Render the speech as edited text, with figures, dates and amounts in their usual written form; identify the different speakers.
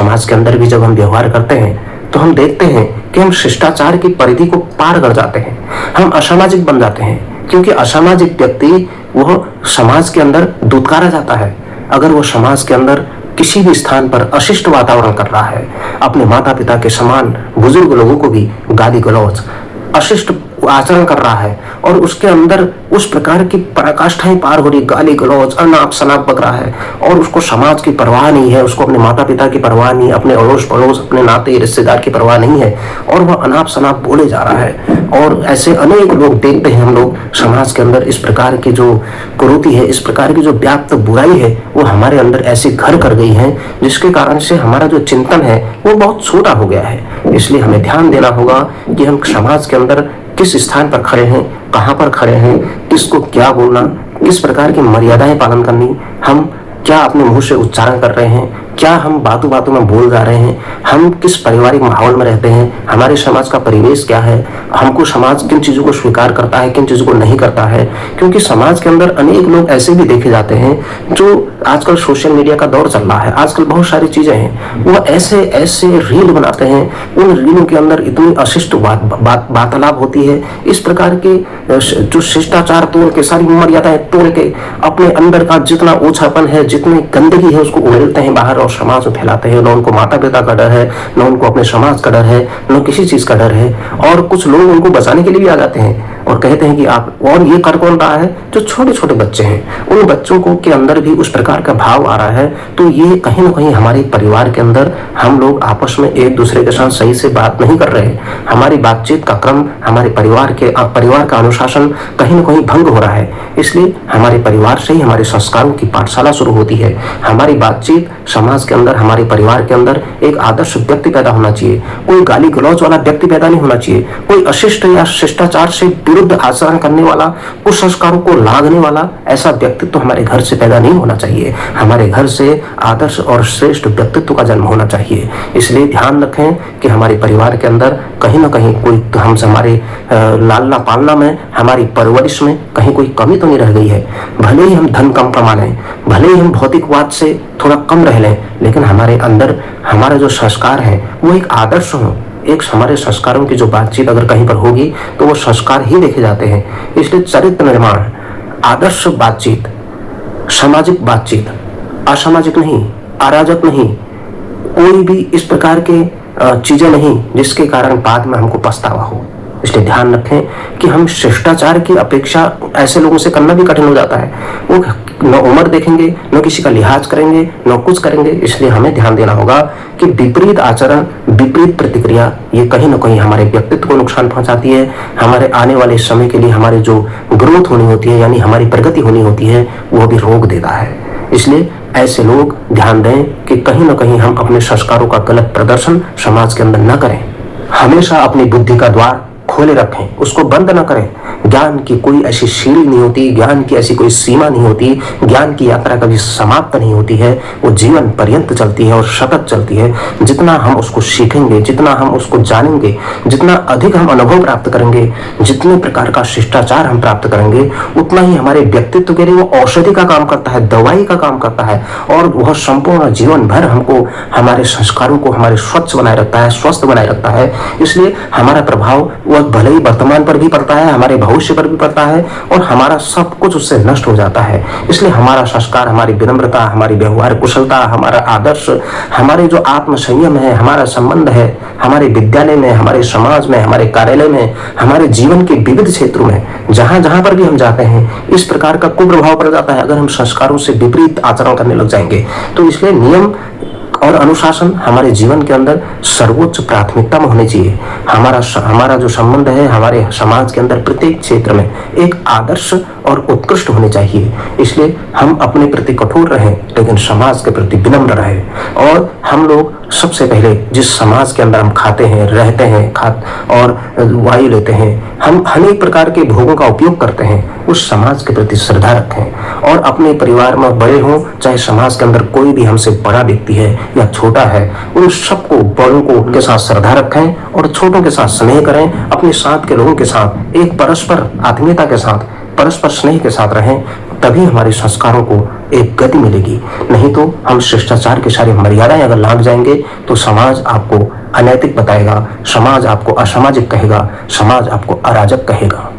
Speaker 1: समाज के अंदर भी जब हम व्यवहार करते हैं तो हम देखते हैं कि हम शिष्टाचार की परिधि को पार कर जाते हैं, हम असामाजिक बन जाते हैं। क्योंकि असामाजिक व्यक्ति वह समाज के अंदर दुत्कारा जाता है। अगर वो समाज के अंदर किसी भी स्थान पर अशिष्ट वातावरण कर रहा है, अपने माता पिता के समान बुजुर्ग लोगों को भी गाली गलौज, अशिष्ट आचरण कर रहा है और उसके अंदर उस प्रकार की पराकाष्ठाएं पार हो रही, गाली गलौज, अनाप शनाप बक रहा है और उसको समाज की परवाह नहीं है, उसको अपने माता पिता की परवाह नहीं, अपने अड़ोस पड़ोस, अपने नाते रिश्तेदार की परवाह नहीं है और वह अनाप शनाप बोले जा रहा है। और ऐसे अनेक लोग देखते हैं हम लोग समाज के अंदर। इस प्रकार की जो कुरीति है, इस प्रकार की जो व्याप्त बुराई है, वो हमारे अंदर ऐसे घर कर गई है जिसके कारण से हमारा जो चिंतन है वो बहुत छोटा हो गया है। इसलिए हमें ध्यान देना होगा कि हम समाज के अंदर किस स्थान पर खड़े हैं, कहां पर खड़े हैं, किसको क्या बोलना, किस प्रकार की मर्यादाएं पालन करनी, हम क्या अपने मुंह से उच्चारण कर रहे हैं, क्या हम बातों बातों में बोल जा रहे हैं, हम किस पारिवारिक माहौल में रहते हैं, हमारे समाज का परिवेश क्या है, हमको समाज किन चीजों को स्वीकार करता है, किन चीजों को नहीं करता है। क्योंकि समाज के अंदर अनेक लोग ऐसे भी देखे जाते हैं जो आजकल सोशल मीडिया का दौर चल रहा है, आजकल बहुत सारी चीजें हैं, वो ऐसे ऐसे रील बनाते हैं, उन रीलों के अंदर इतनी अशिष्ट वार्तालाप होती है, इस प्रकार के जो शिष्टाचार तोड़ के, सारी मर्यादाएं तोड़ के, अपने अंदर का जितना ओछापन है, जितनी गंदगी है उसको उड़ेलते हैं बाहर और समाज में फैलाते हैं। न उनको माता पिता का डर है, न उनको अपने समाज का डर है, न किसी चीज का डर है। और कुछ लोग उनको बचाने के लिए भी आ जाते हैं और कहते हैं कि आप, और ये कर कौन रहा है, जो छोटे छोटे बच्चे हैं, उन बच्चों को के अंदर भी उस प्रकार का भाव आ रहा है। तो ये कहीं ना कहीं हमारे परिवार के अंदर हम लोग आपस में एक दूसरे के साथ सही से बात नहीं कर रहे हैं। हमारी बातचीत का क्रम, हमारे परिवार का अनुशासन कहीं ना कहीं भंग हो रहा है। इसलिए हमारे परिवार से ही हमारे संस्कारों की पाठशाला शुरू होती है। हमारी बातचीत समाज के अंदर, हमारे परिवार के अंदर एक आदर्श व्यक्ति पैदा होना चाहिए। कोई गाली गलौज वाला व्यक्ति पैदा नहीं होना चाहिए, कोई अशिष्ट या शिष्टाचार से विरुद्ध आचरण करने वाला, कुछ संस्कारों को लांघने वाला ऐसा व्यक्तित्व हमारे घर से पैदा नहीं होना चाहिए। हमारे घर से आदर्श और श्रेष्ठ व्यक्तित्व का जन्म होना चाहिए। इसलिए ध्यान रखें कि हमारे परिवार के अंदर कहीं ना कहीं कोई हमसे, हमारे लालना पालना में, हमारी परवरिश में कहीं कोई कमी तो नहीं रह गई है। भले ही हम धन कम कमा लें, भले ही हम भौतिकवाद से थोड़ा कम रह लें, लेकिन हमारे अंदर हमारा जो संस्कार है वो एक आदर्श हो। एक हमारे संस्कारों की जो बातचीत अगर कहीं पर होगी तो वो संस्कार ही देखे जाते हैं। इसलिए चरित्र निर्माण, आदर्श बातचीत, सामाजिक बातचीत, असामाजिक नहीं, अराजक नहीं, कोई भी इस प्रकार के चीजें नहीं जिसके कारण बाद में हमको पछतावा हो। इसलिए ध्यान रखें कि हम शिष्टाचार की अपेक्षा ऐसे लोगों से करना भी कठिन हो जाता है। वो न उम्र देखेंगे, न किसी का लिहाज करेंगे, न कुछ करेंगे। इसलिए हमें ध्यान देना होगा कि विपरीत आचरण, विपरीत प्रतिक्रिया, ये कहीं ना कहीं हमारे व्यक्तित्व को नुकसान पहुंचाती है। हमारे आने वाले समय के लिए हमारी जो ग्रोथ होनी होती है, यानी हमारी प्रगति होनी होती है, वो भी रोक देता है। इसलिए ऐसे लोग ध्यान दें कि कहीं ना कहीं हम अपने संस्कारों का गलत प्रदर्शन समाज के अंदर न करें। हमेशा अपनी बुद्धि का द्वार खोले रखें, उसको बंद न करें। ज्ञान की कोई ऐसी सीढ़ी नहीं होती, ज्ञान की ऐसी कोई सीमा नहीं होती, ज्ञान की यात्रा कभी समाप्त नहीं होती है, वो जीवन पर्यंत चलती है और सतत चलती है। जितना हम उसको सीखेंगे, जितना हम उसको जानेंगे, जितना अधिक हम अनुभव प्राप्त करेंगे, जितने प्रकार का शिष्टाचार हम प्राप्त करेंगे, उतना ही हमारे व्यक्तित्व के लिए वो औषधि का काम करता है, दवाई का काम करता है और वह संपूर्ण जीवन भर हमको, हमारे संस्कारों को हमारे स्वच्छ बनाए रखता है, स्वस्थ बनाए रखता है। इसलिए हमारा प्रभाव वह भले ही वर्तमान पर भी पड़ता है, हमारे भविष्य पर भी पड़ता है और हमारा सब कुछ उससे नष्ट हो जाता है। इसलिए हमारा संस्कार, हमारी विनम्रता, हमारी व्यवहार कुशलता, हमारा आदर्श, हमारे जो आत्म संयम है, हमारा संबंध है, हमारे विद्यालय में, हमारे समाज में, हमारे कार्यालय में, हमारे जीवन के विविध क्षेत्रों में, जहां जहां पर भी हम जाते हैं, इस प्रकार का कुप्रभाव पड़ जाता है अगर हम संस्कारों से विपरीत आचरण करने लग जाएंगे। तो इसलिए नियम और अनुशासन हमारे जीवन के अंदर सर्वोच्च प्राथमिकता में होनी चाहिए। हमारा जो संबंध है हमारे समाज के अंदर प्रत्येक क्षेत्र में एक आदर्श और उत्कृष्ट होने चाहिए। इसलिए हम अपने प्रति कठोर रहें लेकिन समाज के प्रति विनम्र रहें। और हम लोग सबसे पहले जिस समाज के अंदर हम खाते हैं, रहते हैं, और वायु लेते हैं, हम अनेक प्रकार के भोगों का उपयोग करते हैं, उस समाज के प्रति श्रद्धा रखें। और अपने परिवार में बड़े हों चाहे समाज के अंदर कोई भी हमसे बड़ा व्यक्ति है या छोटा है, उन सबको, बड़ों को उनके साथ श्रद्धा रखें और छोटों के साथ स्नेह करें। अपने साथ के लोगों के साथ एक परस्पर आत्मीयता के साथ, परस्पर स्नेह के साथ रहें, तभी हमारे संस्कारों को एक गति मिलेगी। नहीं तो हम शिष्टाचार की सारी मर्यादाएं अगर लांघ जाएंगे तो समाज आपको अनैतिक बताएगा, समाज आपको असामाजिक कहेगा, समाज आपको अराजक कहेगा।